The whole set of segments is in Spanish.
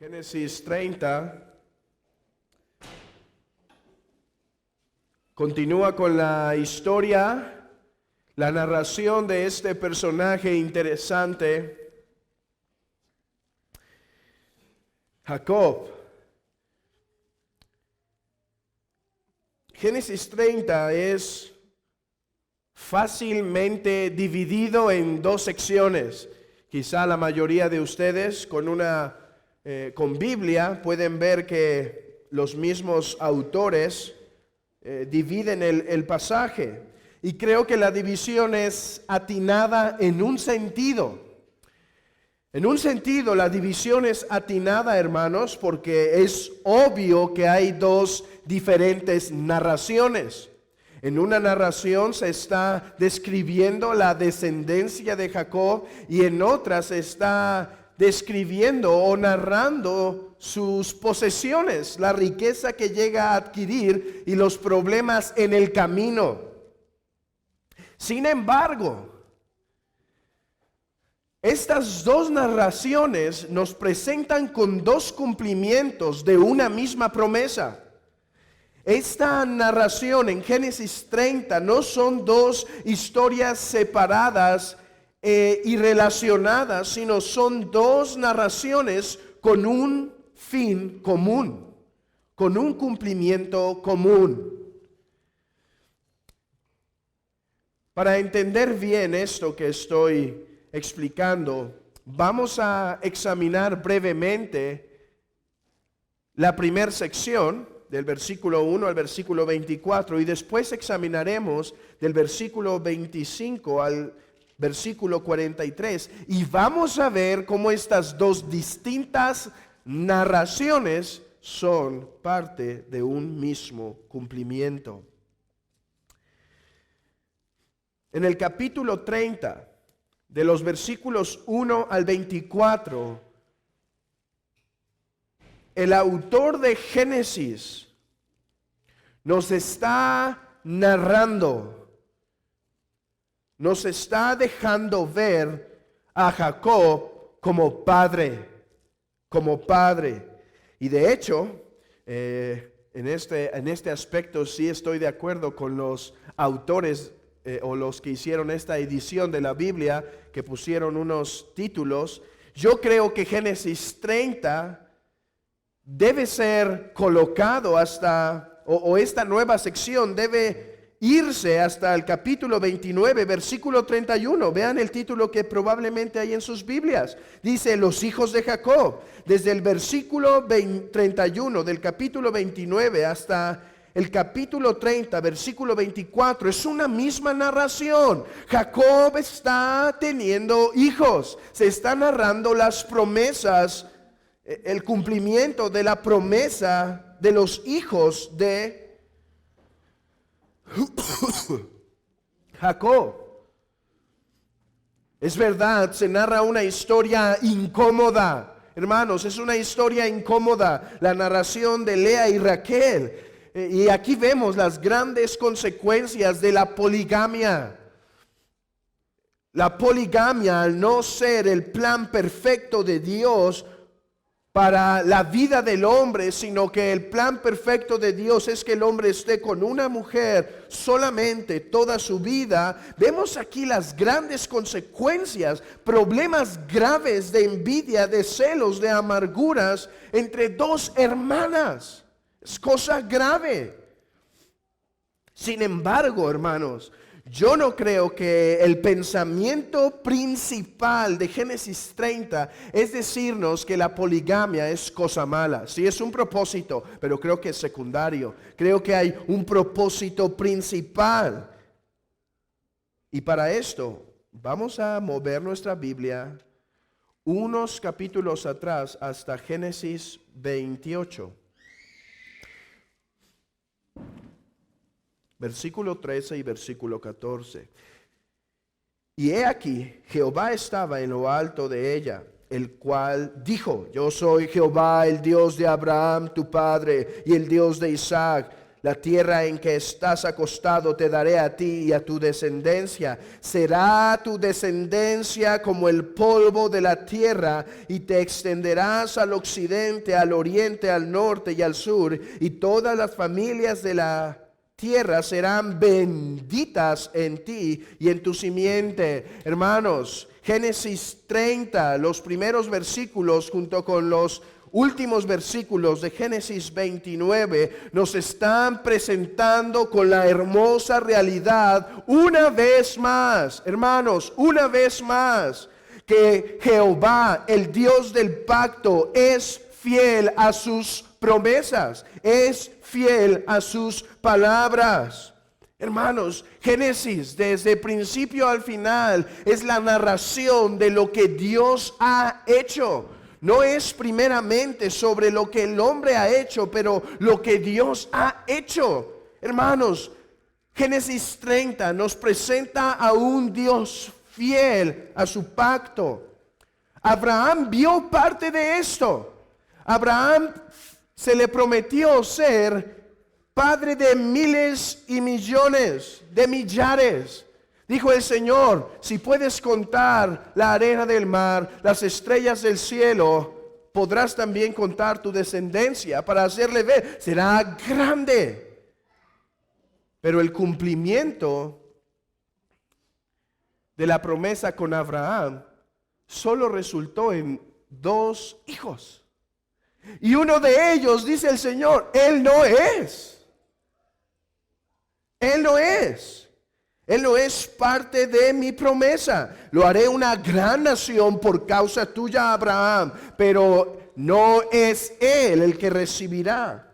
Génesis 30 continúa con la historia, la narración de este personaje interesante, Jacob. Génesis 30 es fácilmente dividido en dos secciones. Quizá la mayoría de ustedes con Biblia pueden ver que los mismos autores dividen el pasaje. Y creo que la división es atinada en un sentido. En un sentido, la división es atinada, hermanos, porque es obvio que hay dos diferentes narraciones. En una narración se está describiendo la descendencia de Jacob y en otra se está describiendo o narrando sus posesiones, la riqueza que llega a adquirir y los problemas en el camino. Sin embargo, estas dos narraciones nos presentan con dos cumplimientos de una misma promesa. Esta narración en Génesis 30 no son dos historias separadas y relacionadas, sino son dos narraciones con un fin común, con un cumplimiento común. Para entender bien esto que estoy explicando, vamos a examinar brevemente la primera sección del versículo 1 al versículo 24 y después examinaremos del versículo 25 al versículo 43 y vamos a ver cómo estas dos distintas narraciones son parte de un mismo cumplimiento. En el capítulo 30, de los versículos 1 al 24, el autor de Génesis nos está narrando, nos está dejando ver a Jacob como padre. Y de hecho, en este aspecto sí estoy de acuerdo con los autores o los que hicieron esta edición de la Biblia, que pusieron unos títulos. Yo creo que Génesis 30 debe ser colocado o esta nueva sección debe irse hasta el capítulo 29, versículo 31. Vean el título que probablemente hay en sus Biblias. Dice, los hijos de Jacob. Desde el versículo 31 del capítulo 29 hasta el capítulo 30, versículo 24, es una misma narración. Jacob está teniendo hijos. Se está narrando las promesas, el cumplimiento de la promesa de los hijos de Jacob. Es verdad, se narra una historia incómoda. Hermanos, es una historia incómoda, la narración de Lea y Raquel. Y aquí vemos las grandes consecuencias de la poligamia. La poligamia, al no ser el plan perfecto de Dios para la vida del hombre, sino que el plan perfecto de Dios es que el hombre esté con una mujer solamente toda su vida. Vemos aquí las grandes consecuencias, problemas graves de envidia, de celos, de amarguras entre dos hermanas. Es cosa grave. Sin embargo, hermanos, yo no creo que el pensamiento principal de Génesis 30 es decirnos que la poligamia es cosa mala. Sí, es un propósito, pero creo que es secundario. Creo que hay un propósito principal. Y para esto, vamos a mover nuestra Biblia unos capítulos atrás hasta Génesis 28. Versículo 13 y versículo 14. Y he aquí, Jehová estaba en lo alto de ella, el cual dijo, yo soy Jehová, el Dios de Abraham, tu padre, y el Dios de Isaac. La tierra en que estás acostado te daré a ti y a tu descendencia. Será tu descendencia como el polvo de la tierra, y te extenderás al occidente, al oriente, al norte y al sur, y todas las familias de la tierra serán benditas en ti y en tu simiente. Hermanos, Génesis 30, los primeros versículos junto con los últimos versículos de Génesis 29 nos están presentando con la hermosa realidad una vez más, hermanos, una vez más, que Jehová, el Dios del pacto, es fiel a sus promesas, es fiel a sus palabras. Hermanos, Génesis desde principio al final es la narración de lo que Dios ha hecho. No es primeramente sobre lo que el hombre ha hecho, pero lo que Dios ha hecho. Hermanos, Génesis 30 nos presenta a un Dios fiel a su pacto. Abraham vio parte de esto. Abraham se le prometió ser padre de miles y millones, de millares. Dijo el Señor: si puedes contar la arena del mar, las estrellas del cielo, podrás también contar tu descendencia para hacerle ver, será grande. Pero el cumplimiento de la promesa con Abraham solo resultó en 2 hijos. Y uno de ellos, dice el Señor, Él no es. Él no es. Él no es parte de mi promesa. Lo haré una gran nación por causa tuya, Abraham, pero no es Él el que recibirá.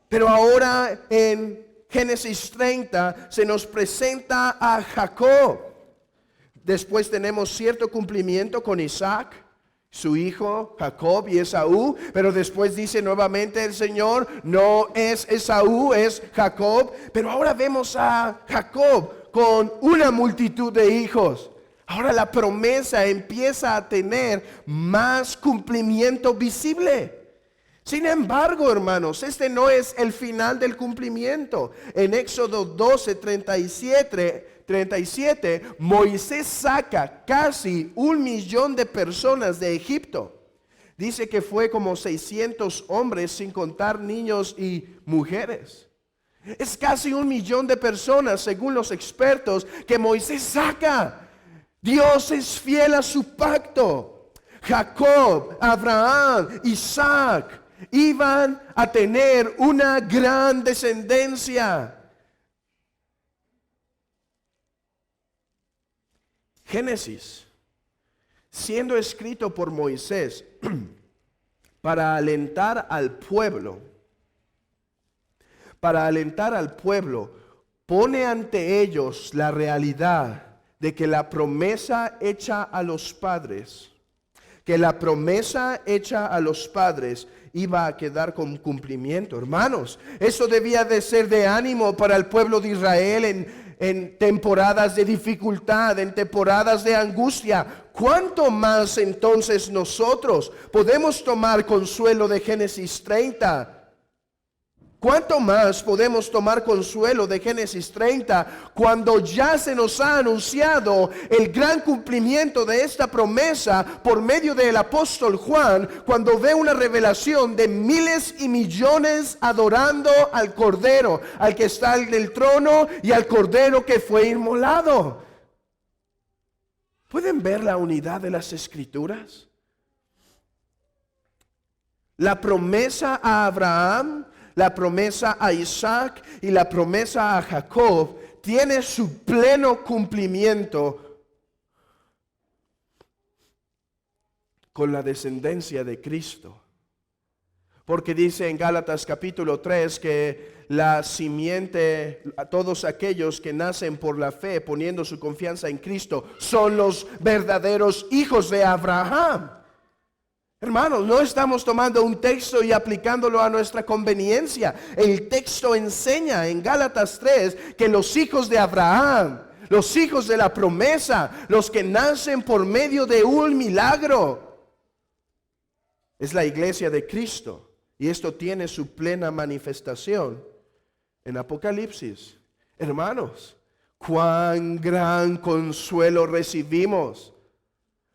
Pero ahora en Génesis 30 se nos presenta a Jacob. Después tenemos cierto cumplimiento con Isaac, su hijo Jacob y Esaú, pero después dice nuevamente el Señor, no es Esaú, es Jacob. Pero ahora vemos a Jacob con una multitud de hijos. Ahora la promesa empieza a tener más cumplimiento visible. Sin embargo, hermanos, este no es el final del cumplimiento. En Éxodo 12, 37, Moisés saca casi 1 millón de personas de Egipto. Dice que fue como 600 hombres, sin contar niños y mujeres. Es casi 1 millón de personas, según los expertos, que Moisés saca. Dios es fiel a su pacto. Jacob, Abraham, Isaac iban a tener una gran descendencia. Génesis, siendo escrito por Moisés para alentar al pueblo, pone ante ellos la realidad de que la promesa hecha a los padres, iba a quedar con cumplimiento. Hermanos, eso debía de ser de ánimo para el pueblo de Israel en temporadas de dificultad, en temporadas de angustia. ¿Cuánto más entonces nosotros podemos tomar consuelo de Génesis 30? ¿Cuánto más podemos tomar consuelo de Génesis 30 cuando ya se nos ha anunciado el gran cumplimiento de esta promesa por medio del apóstol Juan, cuando ve una revelación de miles y millones adorando al Cordero, al que está en el trono y al Cordero que fue inmolado? ¿Pueden ver la unidad de las Escrituras? La promesa a Abraham, la promesa a Isaac y la promesa a Jacob tiene su pleno cumplimiento con la descendencia de Cristo. Porque dice en Gálatas capítulo 3 que la simiente, a todos aquellos que nacen por la fe, poniendo su confianza en Cristo, son los verdaderos hijos de Abraham. Hermanos, no estamos tomando un texto y aplicándolo a nuestra conveniencia. El texto enseña en Gálatas 3 que los hijos de Abraham, los hijos de la promesa, los que nacen por medio de un milagro, es la iglesia de Cristo, Y esto tiene su plena manifestación en Apocalipsis. Hermanos, cuán gran consuelo recibimos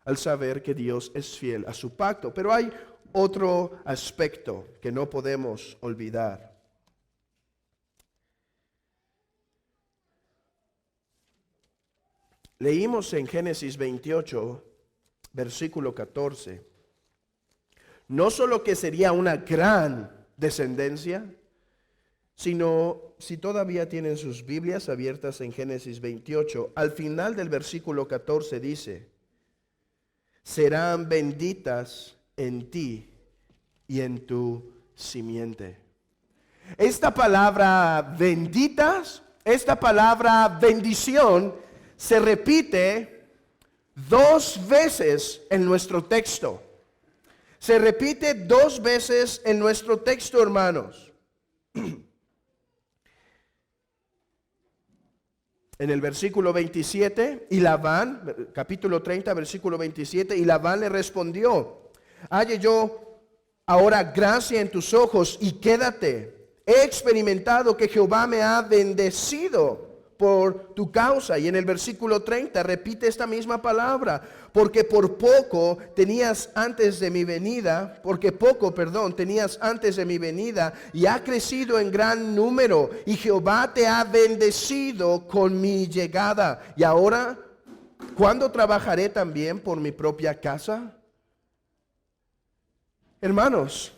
al saber que Dios es fiel a su pacto. Pero hay otro aspecto que no podemos olvidar. Leímos en Génesis 28, versículo 14, no solo que sería una gran descendencia, sino, si todavía tienen sus Biblias abiertas en Génesis 28, al final del versículo 14 dice, serán benditas en ti y en tu simiente. Esta palabra benditas, esta palabra bendición, se repite 2 veces en nuestro texto. Se repite 2 veces en nuestro texto, hermanos. En el versículo 27, y Labán, capítulo 30, versículo 27, y Labán le respondió, halle yo ahora gracia en tus ojos y quédate. He experimentado que Jehová me ha bendecido por tu causa. Y en el versículo 30 repite esta misma palabra, porque poco tenías antes de mi venida y ha crecido en gran número, y Jehová te ha bendecido con mi llegada. Y ahora, ¿cuándo trabajaré también por mi propia casa? Hermanos,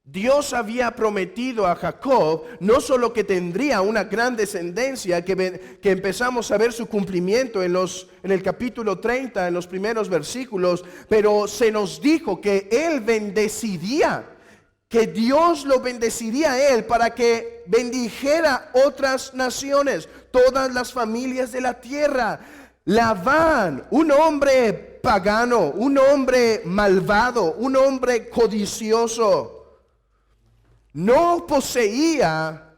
Dios había prometido a Jacob no solo que tendría una gran descendencia, que empezamos a ver su cumplimiento en el capítulo 30, en los primeros versículos, pero se nos dijo que Él bendeciría, que Dios lo bendeciría a Él para que bendijera otras naciones, todas las familias de la tierra. Labán, un hombre pagano, un hombre malvado, un hombre codicioso, no poseía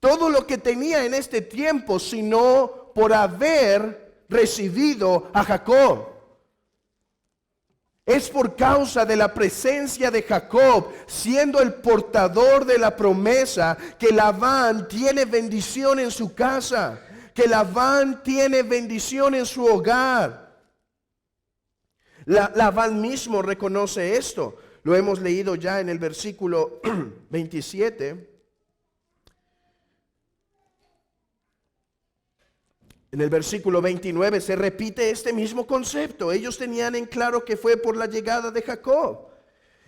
todo lo que tenía en este tiempo, sino por haber recibido a Jacob. Es por causa de la presencia de Jacob, siendo el portador de la promesa, que Labán tiene bendición en su casa, que Labán tiene bendición en su hogar. Labán mismo reconoce esto. Lo hemos leído ya en el versículo 27. En el versículo 29 se repite este mismo concepto. Ellos tenían en claro que fue por la llegada de Jacob.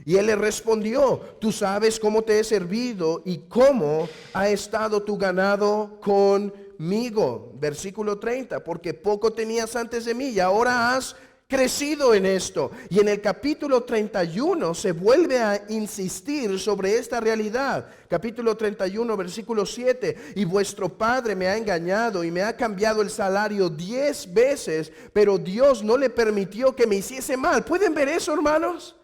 Y él le respondió, tú sabes cómo te he servido y cómo ha estado tu ganado conmigo. Versículo 30, porque poco tenías antes de mí y ahora has crecido en esto. Y en el capítulo 31 se vuelve a insistir sobre esta realidad. Capítulo 31, versículo 7. Y vuestro padre me ha engañado y me ha cambiado el salario 10 veces, pero Dios no le permitió que me hiciese mal. ¿Pueden ver eso, hermanos?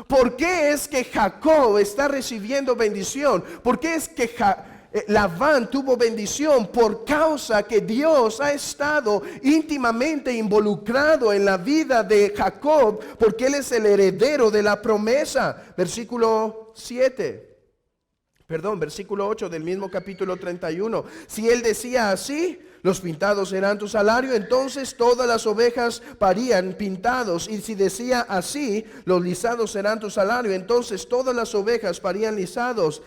¿Por qué es que Jacob está recibiendo bendición? ¿Por qué es que Labán tuvo bendición? Por causa que Dios ha estado íntimamente involucrado en la vida de Jacob, porque él es el heredero de la promesa. Versículo 8 del mismo capítulo 31. Si él decía así, los pintados serán tu salario, entonces todas las ovejas parían pintados. Y si decía así, los lisados serán tu salario, entonces todas las ovejas parían lisados.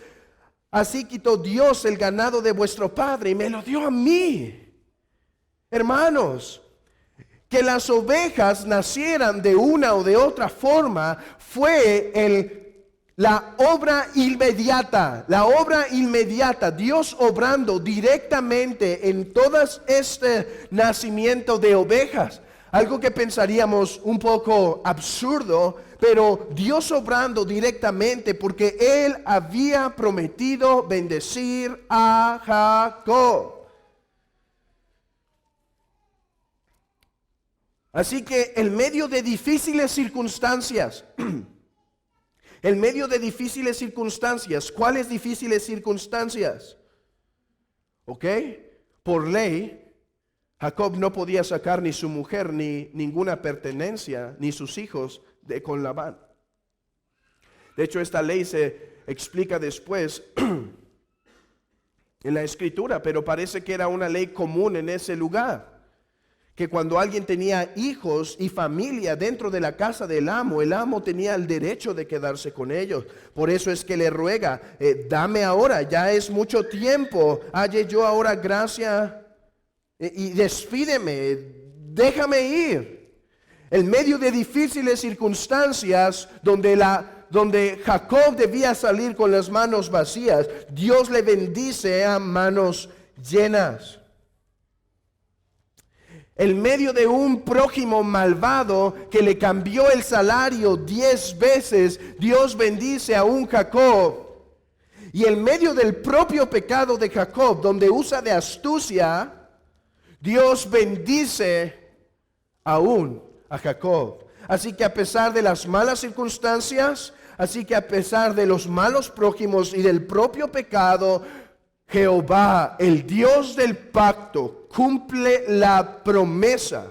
Así quitó Dios el ganado de vuestro padre y me lo dio a mí. Hermanos, que las ovejas nacieran de una o de otra forma fue la obra inmediata. La obra inmediata, Dios obrando directamente en todo este nacimiento de ovejas. Algo que pensaríamos un poco absurdo, pero Dios obrando directamente porque Él había prometido bendecir a Jacob. Así que en medio de difíciles circunstancias, ¿cuáles difíciles circunstancias? ¿Ok? Por ley, Jacob no podía sacar ni su mujer, ni ninguna pertenencia, ni sus hijos con Labán. De hecho, esta ley se explica después en la Escritura, pero parece que era una ley común en ese lugar. Que cuando alguien tenía hijos y familia dentro de la casa del amo, el amo tenía el derecho de quedarse con ellos. Por eso es que le ruega, dame ahora, ya es mucho tiempo, halle yo ahora gracia y despídeme, déjame ir. En medio de difíciles circunstancias donde Jacob debía salir con las manos vacías, Dios le bendice a manos llenas. En medio de un prójimo malvado que le cambió el salario 10 veces, Dios bendice a un Jacob. Y en medio del propio pecado de Jacob, donde usa de astucia, Dios bendice aún a Jacob. Así que a pesar de las malas circunstancias, así que a pesar de los malos prójimos y del propio pecado, Jehová, el Dios del pacto, cumple la promesa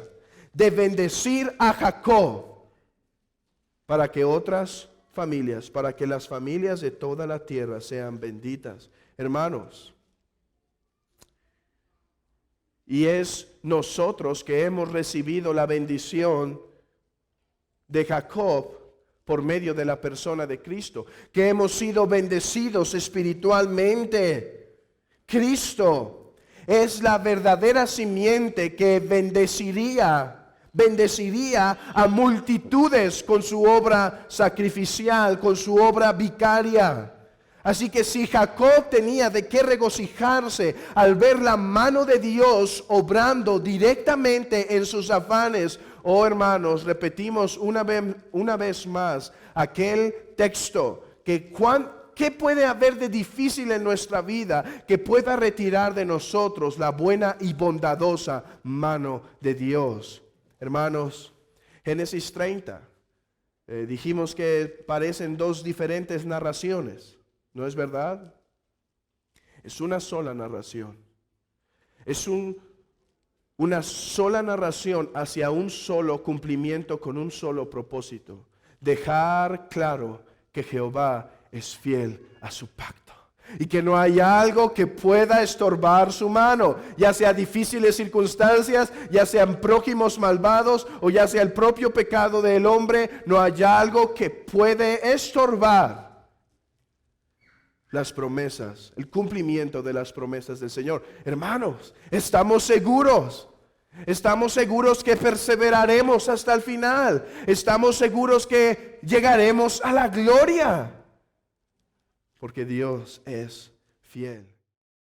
de bendecir a Jacob para que otras familias, para que las familias de toda la tierra sean benditas. Hermanos, y es nosotros que hemos recibido la bendición de Jacob por medio de la persona de Cristo, que hemos sido bendecidos espiritualmente. Cristo es la verdadera simiente que bendeciría a multitudes con su obra sacrificial, con su obra vicaria. Así que si Jacob tenía de qué regocijarse al ver la mano de Dios obrando directamente en sus afanes, oh hermanos, repetimos una vez más aquel texto que ¿qué puede haber de difícil en nuestra vida que pueda retirar de nosotros la buena y bondadosa mano de Dios? Hermanos, Génesis 30, dijimos que parecen dos diferentes narraciones, ¿no es verdad? Es una sola narración. Es una sola narración hacia un solo cumplimiento con un solo propósito. Dejar claro que Jehová es fiel a su pacto y que no hay algo que pueda estorbar su mano, ya sea difíciles circunstancias, ya sean prójimos malvados o ya sea el propio pecado del hombre, no hay algo que puede estorbar las promesas, el cumplimiento de las promesas del Señor. Hermanos, estamos seguros que perseveraremos hasta el final, estamos seguros que llegaremos a la gloria. Porque Dios es fiel.